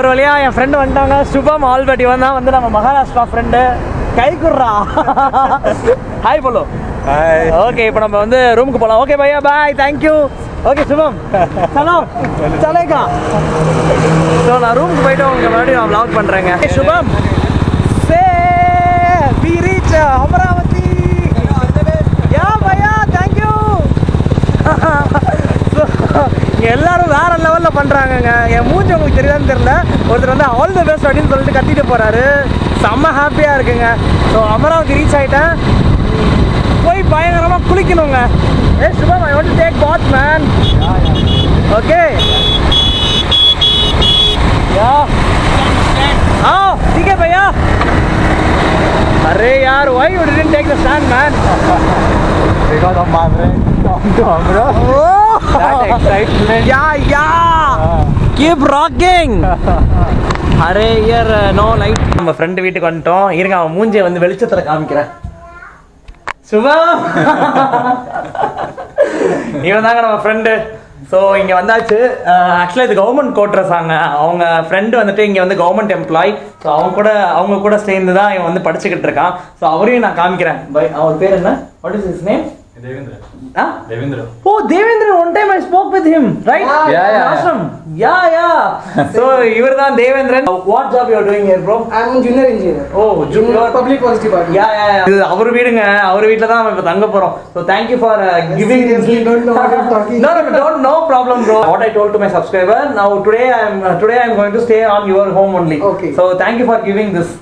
ஒரு வழியா என் ஃப்ரெண்டு வந்துட்டாங்க. சுபம் ஆல்பர்ட். இவன் தான் வந்து நம்ம மகாராஷ்டிரா ஃப்ரெண்டு. கை குர்றா. ஹாய் போலோ. ஹாய். ஓகே, இப்போ நம்ம வந்து ரூமுக்கு போகலாம். ஓகே பையா, பாய், தேங்க்யூ. ஓகே சுபம், சலோ சலேகா. ஸோ நான் ரூமுக்கு போயிட்டு உங்களுக்கு மறுபடியும் நான் vlog பண்ணுறேங்க. Shubham, say we reach Amaravati. Yeah பையா, தேங்க்யூ. எல்லாரும் வேற லெவலில் பண்ணுறாங்கங்க. என் மூஞ்சி உங்களுக்கு தெரியாதுன்னு தெரியல. ஒருத்தர் வந்து ஆல் தி பெஸ்ட் அப்படின்னு சொல்லிட்டு கத்திட்டு போகிறாரு. செம்ம ஹாப்பியாக இருக்குங்க. ஸோ அமராவதி ரீச் ஆகிட்டேன். போய் பயங்கரமாக குளிக்கணுங்க. ஏ Shubham, I want to take bath man. Okay yeah. ठीक है भैया. अरे यार, why you didn't take the stand, man? Because of my friend. Oh, That excitement. Yeah. Keep rocking. அரே இயர் நோ லைட். நம்ம ஃப்ரெண்டு வீட்டுக்கு வந்துட்டோம். இருங்க, அவன் மூஞ்சியை வந்து வெளிச்சத்தில் காமிக்கிறேன். சுபா, இவன் தாங்க நம்ம ஃப்ரெண்டு. ஸோ இங்கே வந்தாச்சு. ஆக்சுவலாக இது கவர்மெண்ட் கோட்ரஸாங்க. அவங்க ஃப்ரெண்டு வந்துட்டு இங்கே வந்து கவர்மெண்ட் எம்ப்ளாய். ஸோ அவங்க கூட சேர்ந்து தான் இவன் வந்து படிச்சுக்கிட்டு இருக்கான். ஸோ அவரையும் நான் காமிக்கிறேன். அவர் பேர் என்ன? What is his name? Devendra. Huh? Devendra. Oh, Devendra. One time I spoke with him, right? Yeah. Awesome. Yeah. So you are Devendra. What job you are doing here, bro? I am junior engineer. Oh, junior Public Policy Department. Yeah. இது அவர் வீடுங்க. அவர் வீட்ல தான் நம்ம இப்ப தங்க போறோம். So thank you for giving. Seriously, don't know what you're talking. No problem, bro. What I told to my subscriber. Now today I am going to stay on your home only. Okay. So thank you for giving this.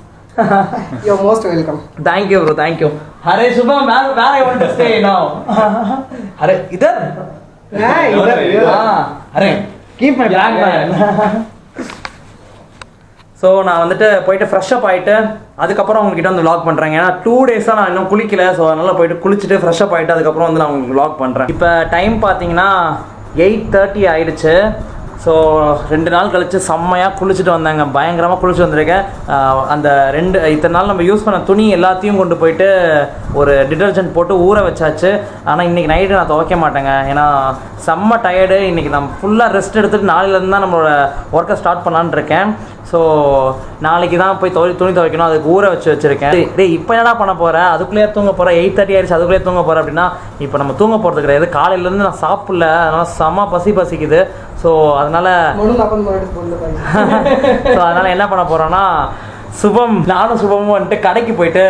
You're most welcome. Thank you, bro. Thank you. Hare Shubham, where I want to stay now? Hare, idhar? Yeah, idhar. Hare, keep my bag, man. So நான் வந்துட்டு போயிட்டு fresh up ஆகிட்டு அதுக்கப்புறம் உங்ககிட்ட வந்து vlog பண்ணுறேங்க. ஏன்னா 2 டேஸாக நான் இன்னும் குளிக்கல. ஸோ அதனால் போயிட்டு குளிச்சுட்டு ஃப்ரெஷ்அப் ஆகிட்டு அதுக்கப்புறம் வந்து நான் உங்களுக்கு vlog பண்ணுறேன். இப்போ டைம் பார்த்தீங்கன்னா 8:30 ஆயிடுச்சு. ஸோ 2 நாள் கழிச்சு செம்மையாக குளிச்சுட்டு வந்தாங்க. பயங்கரமாக குளிச்சுட்டு வந்திருக்கேன். அந்த இத்தனை நாள் நம்ம யூஸ் பண்ண துணி எல்லாத்தையும் கொண்டு போயிட்டு ஒரு டிட்டர்ஜென்ட் போட்டு ஊற வச்சாச்சு. ஆனால் இன்றைக்கி நைட்டு நான் துவைக்க மாட்டேங்க. ஏன்னா செம்ம டயர்டு. இன்றைக்கி நம்ம ஃபுல்லாக ரெஸ்ட் எடுத்துகிட்டு நாளையிலேருந்து தான் நம்மளோட ஒர்க்கை ஸ்டார்ட் பண்ணலான்னு இருக்கேன். ஸோ நாளைக்கு தான் போய் துணி துவைக்கணும். அதுக்கு ஊற வச்சுருக்கேன். இப்போ என்னடா பண்ண போகிறேன்? அதுக்குள்ளேயே தூங்க போகிறேன். 8:30 ஆயிடுச்சு, அதுக்குள்ளேயே தூங்க போகிறேன் அப்படின்னா இப்போ நம்ம தூங்க போகிறது கிடையாது. காலையிலேருந்து நான் சாப்பிடல. அதனால் செம்ம பசிக்குது. ஸோ அதனால் என்ன பண்ண போகிறோன்னா, நானும் சுபமும் வந்துட்டு கடைக்கு போயிட்டு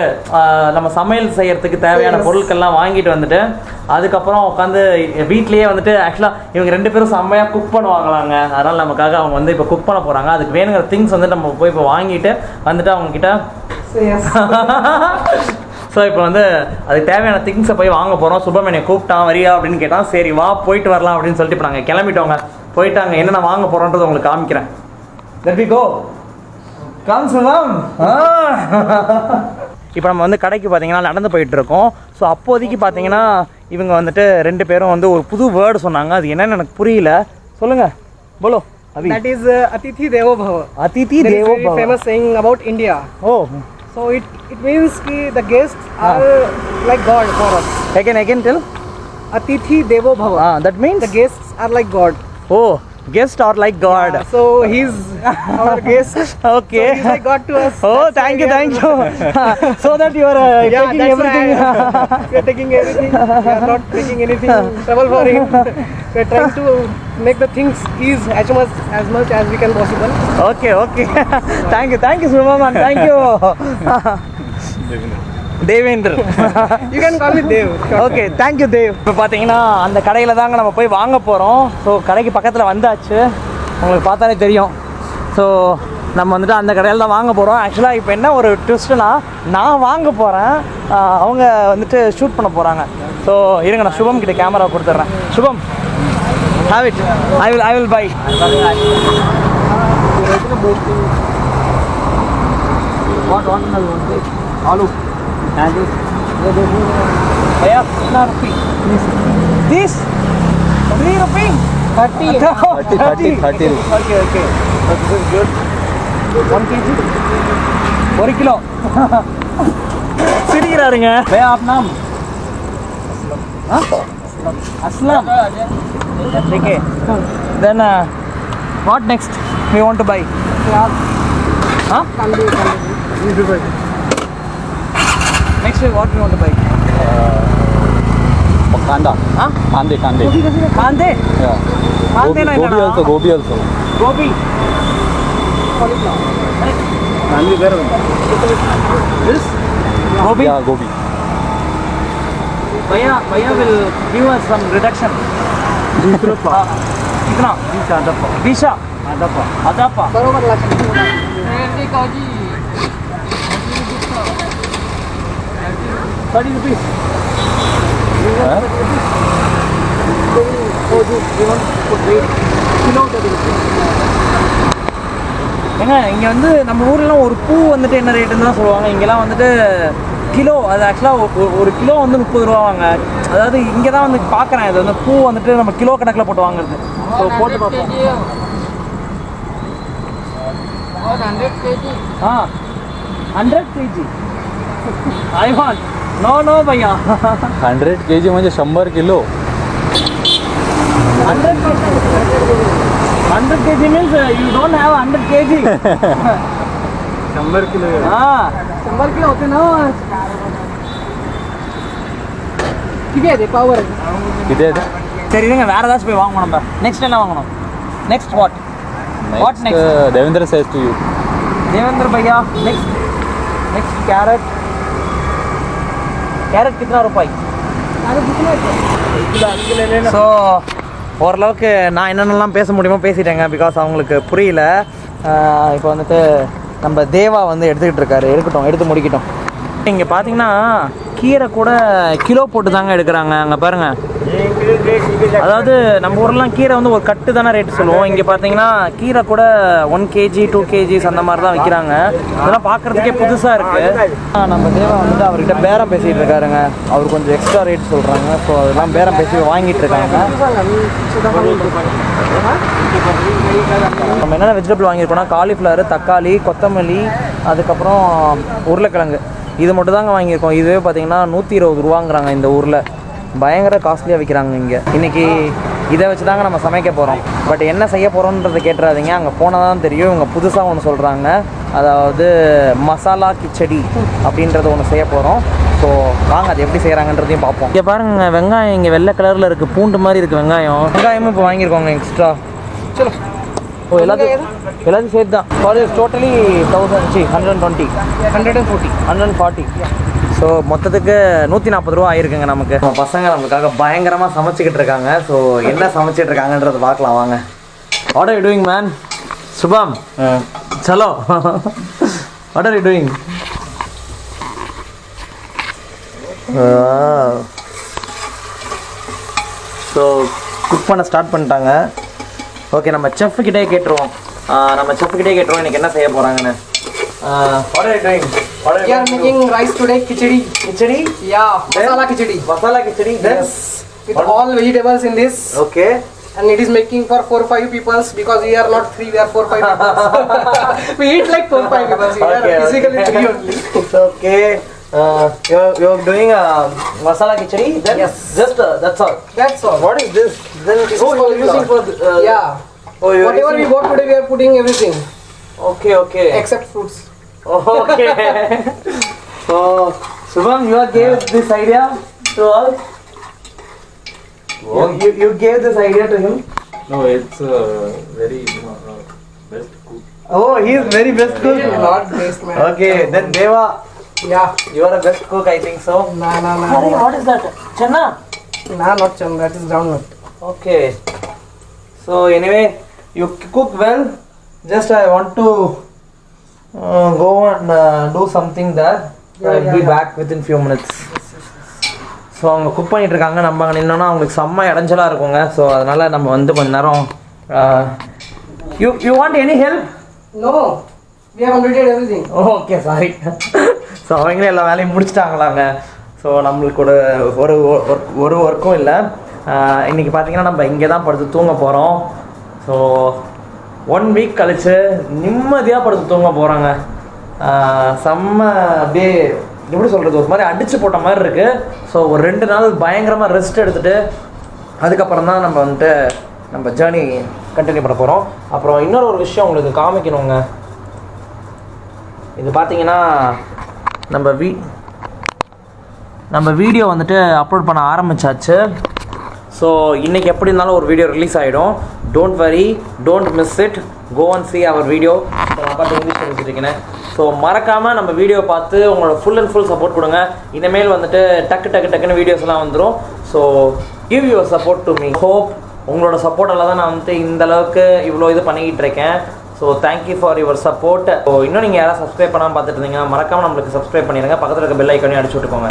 நம்ம சமையல் செய்யறதுக்கு தேவையான பொருட்கள்லாம் வாங்கிட்டு வந்துட்டு அதுக்கப்புறம் உட்காந்து வீட்லேயே வந்துட்டு ஆக்சுவலாக இவங்க 2 பேரும் செம்மையாக குக் பண்ணுவாங்களாங்க. அதனால் நமக்காக அவங்க வந்து இப்போ குக் பண்ண போகிறாங்க. அதுக்கு வேணுங்கிற திங்ஸ் வந்துட்டு நம்ம போய் இப்போ வாங்கிட்டு வந்துட்டு அவங்கக்கிட்ட ஸோ இப்போ வந்து அதுக்கு தேவையான திங்ஸை போய் வாங்க போகிறோம். சுபம் என்னை கூப்பிட்டான், வரியா அப்படின்னு கேட்டான். சரி வா போயிட்டு வரலாம் அப்படின்னு சொல்லிட்டு இப்போ நாங்கள் கிளம்பிட்டோங்க. போயிட்டு அங்கே என்னென்ன வாங்க போகிறோன்றது உங்களுக்கு காமிக்கிறேன். Let me go. Come Subham. இப்போ நம்ம வந்து கடைக்கு பார்த்தீங்கன்னா நடந்து போயிட்டுருக்கோம். ஸோ அப்போதைக்கு பார்த்தீங்கன்னா இவங்க வந்துட்டு 2 பேரும் வந்து ஒரு புது வேர்டு சொன்னாங்க. அது என்னன்னு எனக்கு புரியல. சொல்லுங்கள் polo. That is Atithi Devo Bhava. Atithi Devo Bhava. Very famous saying about India. Oh. So it means ki the guests are like God for us. Again tell. Atithi Devo Bhava. That means the guests are like God. Oh, guests are like God. Yeah, so he's our guest. Okay. So he's like God to us. Oh, thank you. So that you are taking everything. We are taking everything. We are not taking anything trouble for him. We are trying to make the things ease as much as we can possible. Okay. Thank you Subham, and thank you Devendra. You can call me Dev. Okay, thank you Dev. இப்போ பார்த்தீங்கன்னா அந்த கடையில் தாங்க நம்ம போய் வாங்க போகிறோம். So கடைக்கு பக்கத்தில் வந்தாச்சு, உங்களுக்கு பார்த்தாலே தெரியும். ஸோ நம்ம வந்துட்டு அந்த கடையில் தான் வாங்க போகிறோம். ஆக்சுவலாக இப்போ என்ன ஒரு ட்விஸ்ட்னா, நான் வாங்க போகிறேன், அவங்க வந்துட்டு ஷூட் பண்ண போகிறாங்க. ஸோ இருங்க, நான் சுபம் கிட்ட கேமரா கொடுத்துட்றேன். சுபம், have it. I will buy. What आलू भैया कितना रुपये? This 3 रुपये 30. Okay. This is good. 1 kg 1 किलो. சிரிக்கிறாருங்க. भैया आप नाम? असलम. ठीक है. Then what next we want to buy? Huh? Next week, what do you want to buy? Kanda. Huh? Kande. Kande? Yeah. Kande na Gobi also. Gobi. Kande where? This? Gobi? Yeah, gobi. Bhaiya will give us some reduction. Kitna? 20. Adapa. बरोबर लक्षात 30 rupees. Huh? ஏங்க இங்கே வந்து நம்ம ஊர்லாம் ஒரு பூ வந்துட்டு என்ன ரேட்டுன்னு தான் சொல்லுவாங்க. இங்கெல்லாம் வந்துட்டு கிலோ, அது ஆக்சுவலாக ஒரு கிலோ வந்து 30 ரூபா வாங்க. அதாவது இங்கே தான் வந்து பார்க்குறேன், இது வந்து பூ வந்துட்டு நம்ம கிலோ கணக்கில் போட்டு வாங்குறது. ஸோ போட்டு பார்ப்போம். 100 kg. 100 kg. I want. No भैया. 100 kg म्हणजे 100 kilo. 100 kg means you don't have 100 kg. 100 kilo. 100 kilo होते ना. ठीक है, पावर है. किती आहे? சரி இருங்க, வேறு ஏதாச்சும் போய் வாங்கணும். நம்ம நெக்ஸ்ட் என்ன வாங்கணும்? Next what next? Devendra says to you. Devendra भैया, नेक्स्ट कैरेट कितना रुपये? ஸோ ஓரளவுக்கு நான் என்னென்னலாம் பேச முடியுமோ பேசிட்டேங்க. பிகாஸ் அவங்களுக்கு புரியல. இப்போ வந்துட்டு நம்ம தேவா வந்து எடுத்துக்கிட்டு இருக்காரு. எடுத்து முடிக்கட்டும். இங்கே பார்த்தீங்கன்னா கீரை கூட கிலோ போட்டு தாங்க எடுக்கிறாங்க. அங்கே பாருங்கள், அதாவது நம்ம ஊர்லாம் கீரை வந்து ஒரு கட்டு தானே ரேட்டு சொல்லுவோம். இங்கே பார்த்தீங்கன்னா கீரை கூட 1 kg 2 kgs அந்த மாதிரி தான் விற்கிறாங்க. இதெல்லாம் பார்க்குறதுக்கே புதுசாக இருக்குது. நம்ம தேவா வந்துட்டு அவர்கிட்ட பேரம் பேசிகிட்டு இருக்காருங்க. அவர் கொஞ்சம் எக்ஸ்ட்ரா ரேட் சொல்கிறாங்க. ஸோ அதெல்லாம் பேரம் பேசி வாங்கிட்டு இருக்காங்க. நம்ம என்னென்ன வெஜிடபிள் வாங்கியிருக்கோம்னா காலிஃப்ளவர், தக்காளி, கொத்தமல்லி, அதுக்கப்புறம் உருளைக்கிழங்கு, இது மட்டும் தாங்க வாங்கியிருக்கோம். இதுவே பார்த்தீங்கன்னா 120 ரூபாங்கிறாங்க இந்த ஊரில். பயங்கர காஸ்ட்லியாக விற்கிறாங்க இங்கே. இன்றைக்கி இதை வச்சு தாங்க நம்ம சமைக்க போகிறோம். பட் என்ன செய்ய போகிறோன்றதை கேட்டுறாதீங்க, அங்கே போனால் தான் தெரியும். இவங்க புதுசாக ஒன்று சொல்கிறாங்க, அதாவது மசாலா கிச்சடி அப்படின்றத ஒன்று செய்ய போகிறோம். ஸோ வாங்க அது எப்படி செய்கிறாங்கன்றதையும் பார்ப்போம். இங்கே பாருங்க, வெங்காயம் இங்கே வெள்ளை கலரில் இருக்குது, பூண்டு மாதிரி இருக்குது வெங்காயமும் இப்போ வாங்கியிருக்கோங்க எக்ஸ்ட்ரா. சரி, ஓ எல்லாத்தையும் சேர்த்து தான். For is totally 140. ஸோ மொத்தத்துக்கு 140 ரூபா ஆயிருக்குங்க நமக்கு. நம்ம பசங்க நம்மளுக்காக பயங்கரமாக சமைச்சிக்கிட்டு இருக்காங்க. ஸோ என்ன சமைச்சிட்டு இருக்காங்கன்றதை பார்க்கலாம் வாங்க. What are you doing man? Shubham சலோ, what are you doing? So cook பண்ண ஸ்டார்ட் பண்ணிட்டாங்க. ஓகே, நம்ம செஃப்கிட்டே கேட்டுருவோம். இன்றைக்கி என்ன செய்ய போகிறாங்கன்னு. What are you doing? We are making rice today, khichdi. Yeah, masala khichdi. Yes, with all vegetables in this. Okay. And it is making for 4-5 people because we are not 3, we are 4-5 people. We eat like 4-5 people. We are physically 3 only. It's okay. You're doing a masala khichdi? Yes. Just that's all. What is this? Then This you're is using for yeah. Whatever we bought today, we are putting everything. Okay. Except fruits. Okay. So Shubham, you gave this idea to all? You gave this idea to him? No, it's very best cook. Oh, he is very best cook. Not best man. Okay, then Deva, Yeah. you are a best cook, I think so. Nah. Sorry, what is that? Channa? Nah, not chana. That is groundnut. Okay. So anyway, you cook well. Just I want to go and do something there. I'll be back within few minutes. So அவங்க cook பண்ணிட்டு இருக்காங்க. நம்ம அங்கே நின்னோன்னா அவங்களுக்கு செம்ம இடைஞ்சலாக இருக்குங்க. So அதனால் நம்ம வந்து கொஞ்ச நேரம் you want any help? No, we have completed everything. Okay, sorry. So அவங்களே எல்லா வேலையும் முடிச்சிட்டாங்களாங்க. ஸோ நம்மளுக்கு ஒரு ஒர்க்கும் இல்லை. இன்றைக்கி பார்த்தீங்கன்னா நம்ம இங்கே தான் படுத்து தூங்க போகிறோம். ஸோ 1 வீக் கழித்து நிம்மதியாக படுத்து தூங்க போகிறாங்க. செம்ம அப்படியே எப்படி சொல்கிறது, ஒரு மாதிரி அடித்து போட்ட மாதிரி இருக்குது. ஸோ ஒரு 2 நாள் பயங்கரமாக ரெஸ்ட் எடுத்துகிட்டு அதுக்கப்புறம் தான் நம்ம வந்துட்டு நம்ம ஜேர்னி கண்டினியூ பண்ண போகிறோம். அப்புறம் இன்னொரு விஷயம் உங்களுக்கு காமிக்கணுங்க. இது பார்த்தீங்கன்னா நம்ம வீடியோ வந்துட்டு அப்லோட் பண்ண ஆரம்பிச்சாச்சு. ஸோ இன்றைக்கி எப்படி இருந்தாலும் ஒரு வீடியோ ரிலீஸ் ஆகிடும். Don't worry, don't miss it, go and see our video. நான் பார்த்து இங்கிலீஷ் வச்சுருக்கேன். ஸோ மறக்காமல் நம்ம வீடியோ பார்த்து உங்களோட ஃபுல் அண்ட் ஃபுல் சப்போர்ட் கொடுங்க. இனிமேல் வந்துட்டு டக்குன்னு வீடியோஸ் எல்லாம் வந்துடும். So give your support to me. Hope உங்களோட சப்போர்ட்டால் தான் நான் வந்துட்டு இந்தளவுக்கு இவ்வளோ இது பண்ணிக்கிட்டு இருக்கேன். So thank you for your support. So இன்னும் நீங்கள் யாராவது சப்ஸ்கிரைப் பண்ணாமல் பார்த்துட்டு இருந்தீங்கன்னா மறக்காமல் நம்மளுக்கு சப்ஸ்கிரைப் பண்ணிடுங்க. பக்கத்தில் இருக்க பெல் ஐக்கானையும் அடிச்சு விட்டுக்கோங்க.